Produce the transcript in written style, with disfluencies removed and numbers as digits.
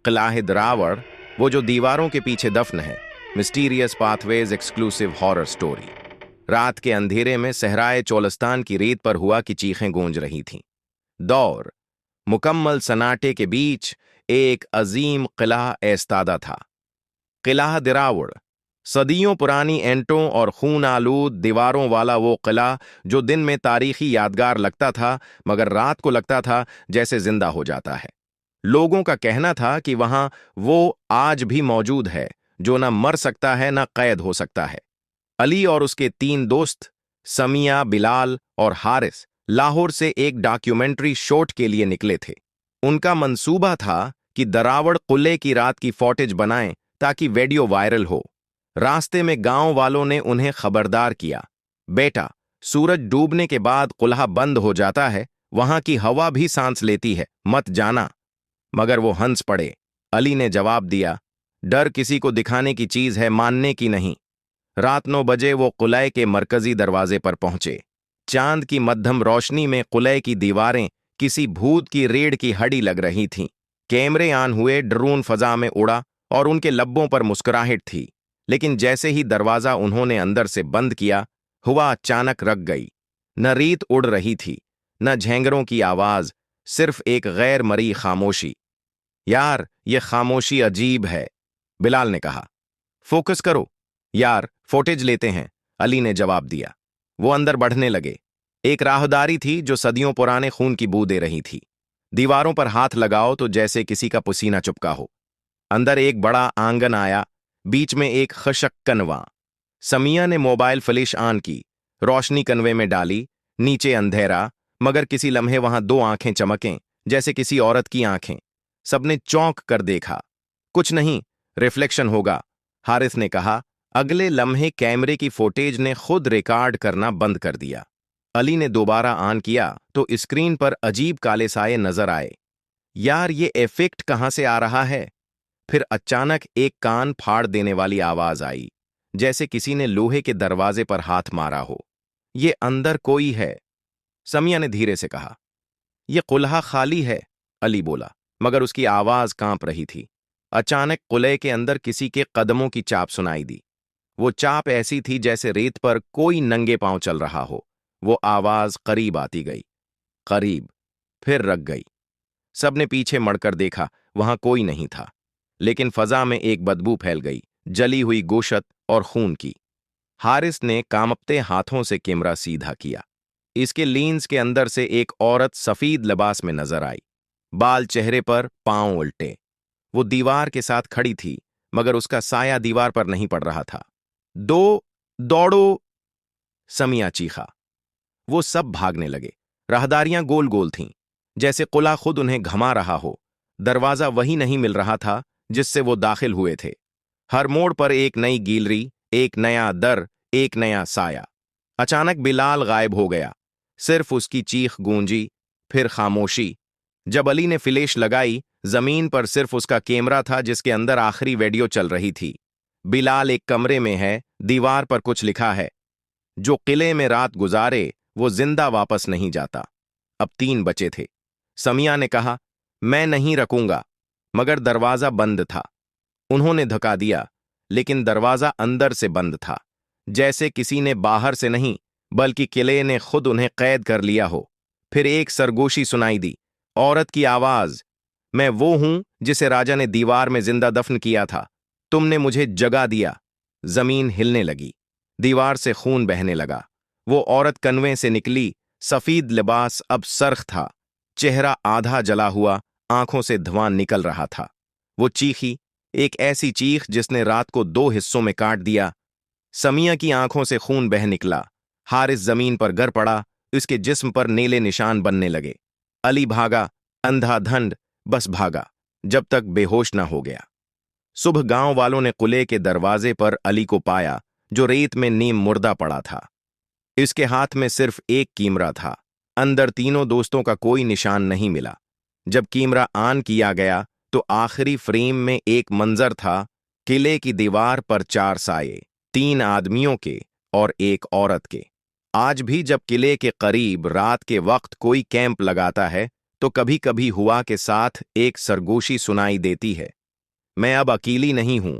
किला द्रावड़, वो जो दीवारों के पीछे दफन है। Mysterious pathways exclusive horror story. रात के अंधेरे में सहराए चोलस्तान की रेत पर हुआ की चीखें गूंज रही थीं। दौर मुकम्मल सन्नाटे के बीच एक अजीम किला ऐस्तादा था। किला द्रावड़, सदियों पुरानी एंटों और खून आलूद दीवारों वाला वो किला जो दिन में तारीखी यादगार लगता था, मगर रात को लगता था जैसे जिंदा हो जाता है। लोगों का कहना था कि वहां वो आज भी मौजूद है जो न मर सकता है न कैद हो सकता है। अली और उसके 3 दोस्त, समिया, बिलाल और हारिस, लाहौर से एक डॉक्यूमेंट्री शॉट के लिए निकले थे। उनका मंसूबा था कि दरावड़ कुल्ले की रात की फुटेज बनाएं ताकि वीडियो वायरल हो। रास्ते में गांव वालों ने उन्हें खबरदार किया, बेटा, सूरज डूबने के बाद कुल्हा बंद हो जाता है, वहां की हवा भी सांस लेती है, मत जाना। मगर वो हंस पड़े। अली ने जवाब दिया, डर किसी को दिखाने की चीज है, मानने की नहीं। रात 9 बजे वो कुलय के मरकजी दरवाजे पर पहुंचे। चांद की मध्यम रोशनी में कुलय की दीवारें किसी भूत की रीढ़ की हड्डी लग रही थीं। कैमरे ऑन हुए, ड्रोन फजा में उड़ा और उनके लब्बों पर मुस्कुराहट थी। लेकिन जैसे ही दरवाजा उन्होंने अंदर से बंद किया, हुआ अचानक रख गई। न रीत उड़ रही थी, न झेंगरों की आवाज, सिर्फ एक गैर मरी खामोशी। यार, ये खामोशी अजीब है, बिलाल ने कहा। फोकस करो यार, फुटेज लेते हैं, अली ने जवाब दिया। वो अंदर बढ़ने लगे। एक राहदारी थी जो सदियों पुराने खून की बू दे रही थी। दीवारों पर हाथ लगाओ तो जैसे किसी का पसीना चुपका हो। अंदर एक बड़ा आंगन आया, बीच में एक खशक कनवा। समिया ने मोबाइल फ्लैश ऑन की, रोशनी कनवे में डाली। नीचे अंधेरा, मगर किसी लम्हे वहां 2 आंखें चमकें, जैसे किसी औरत की आंखें। सबने चौंक कर देखा। कुछ नहीं, रिफ्लेक्शन होगा, हारिस ने कहा। अगले लम्हे कैमरे की फुटेज ने खुद रिकॉर्ड करना बंद कर दिया। अली ने दोबारा ऑन किया तो स्क्रीन पर अजीब काले साए नजर आए। यार, ये इफेक्ट कहां से आ रहा है? फिर अचानक एक कान फाड़ देने वाली आवाज आई, जैसे किसी ने लोहे के दरवाजे पर हाथ मारा हो। ये अंदर कोई है, समिया ने धीरे से कहा। यह कुल्हा खाली है, अली बोला, मगर उसकी आवाज कांप रही थी। अचानक कुल्हे के अंदर किसी के कदमों की चाप सुनाई दी। वो चाप ऐसी थी जैसे रेत पर कोई नंगे पांव चल रहा हो। वो आवाज करीब आती गई, करीब, फिर रख गई। सबने पीछे मड़कर देखा, वहां कोई नहीं था। लेकिन फजा में एक बदबू फैल गई, जली हुई गोशत और खून की। हारिस ने कांपते हाथों से कैमरा सीधा किया। इसके लेंस के अंदर से एक औरत सफेद लिबास में नजर आई, बाल चेहरे पर, पांव उल्टे। वो दीवार के साथ खड़ी थी, मगर उसका साया दीवार पर नहीं पड़ रहा था। दौड़ो, समिया चीखा। वो सब भागने लगे। राहदारियां गोल गोल थीं, जैसे कुला खुद उन्हें घमा रहा हो। दरवाजा वही नहीं मिल रहा था जिससे वो दाखिल हुए थे। हर मोड़ पर एक नई गैलरी, एक नया दर, एक नया साया। अचानक बिलाल गायब हो गया। सिर्फ उसकी चीख गूंजी, फिर खामोशी। जब अली ने फ्लैश लगाई, जमीन पर सिर्फ उसका कैमरा था जिसके अंदर आखिरी वीडियो चल रही थी। बिलाल एक कमरे में है, दीवार पर कुछ लिखा है, जो किले में रात गुजारे वो जिंदा वापस नहीं जाता। अब 3 बचे थे। समिया ने कहा, मैं नहीं रखूंगा, मगर दरवाजा बंद था। उन्होंने धक्का दिया, लेकिन दरवाजा अंदर से बंद था, जैसे किसी ने बाहर से नहीं, बल्कि किले ने खुद उन्हें कैद कर लिया हो। फिर एक सरगोशी सुनाई दी, औरत की आवाज, मैं वो हूं जिसे राजा ने दीवार में जिंदा दफन किया था, तुमने मुझे जगा दिया। जमीन हिलने लगी, दीवार से खून बहने लगा। वो औरत कन्वे से निकली, सफेद लिबास अब सर्ख था, चेहरा आधा जला हुआ, आंखों से धुआं निकल रहा था। वो चीखी, एक ऐसी चीख जिसने रात को 2 हिस्सों में काट दिया। समिया की आंखों से खून बह निकला। हारिस जमीन पर गिर पड़ा, उसके जिस्म पर नीले निशान बनने लगे। अली भागा, अंधाधुंध, बस भागा, जब तक बेहोश ना हो गया। सुबह गांव वालों ने कुले के दरवाजे पर अली को पाया, जो रेत में नीम मुर्दा पड़ा था। इसके हाथ में सिर्फ एक कीमरा था। अंदर तीनों दोस्तों का कोई निशान नहीं मिला। जब कीमरा ऑन किया गया तो आखिरी फ्रेम में एक मंजर था, किले की दीवार पर 4 साये, 3 आदमियों के और एक औरत के। आज भी जब किले के करीब रात के वक्त कोई कैंप लगाता है तो कभी कभी हुआ के साथ एक सरगोशी सुनाई देती है। मैं अब अकेली नहीं हूं,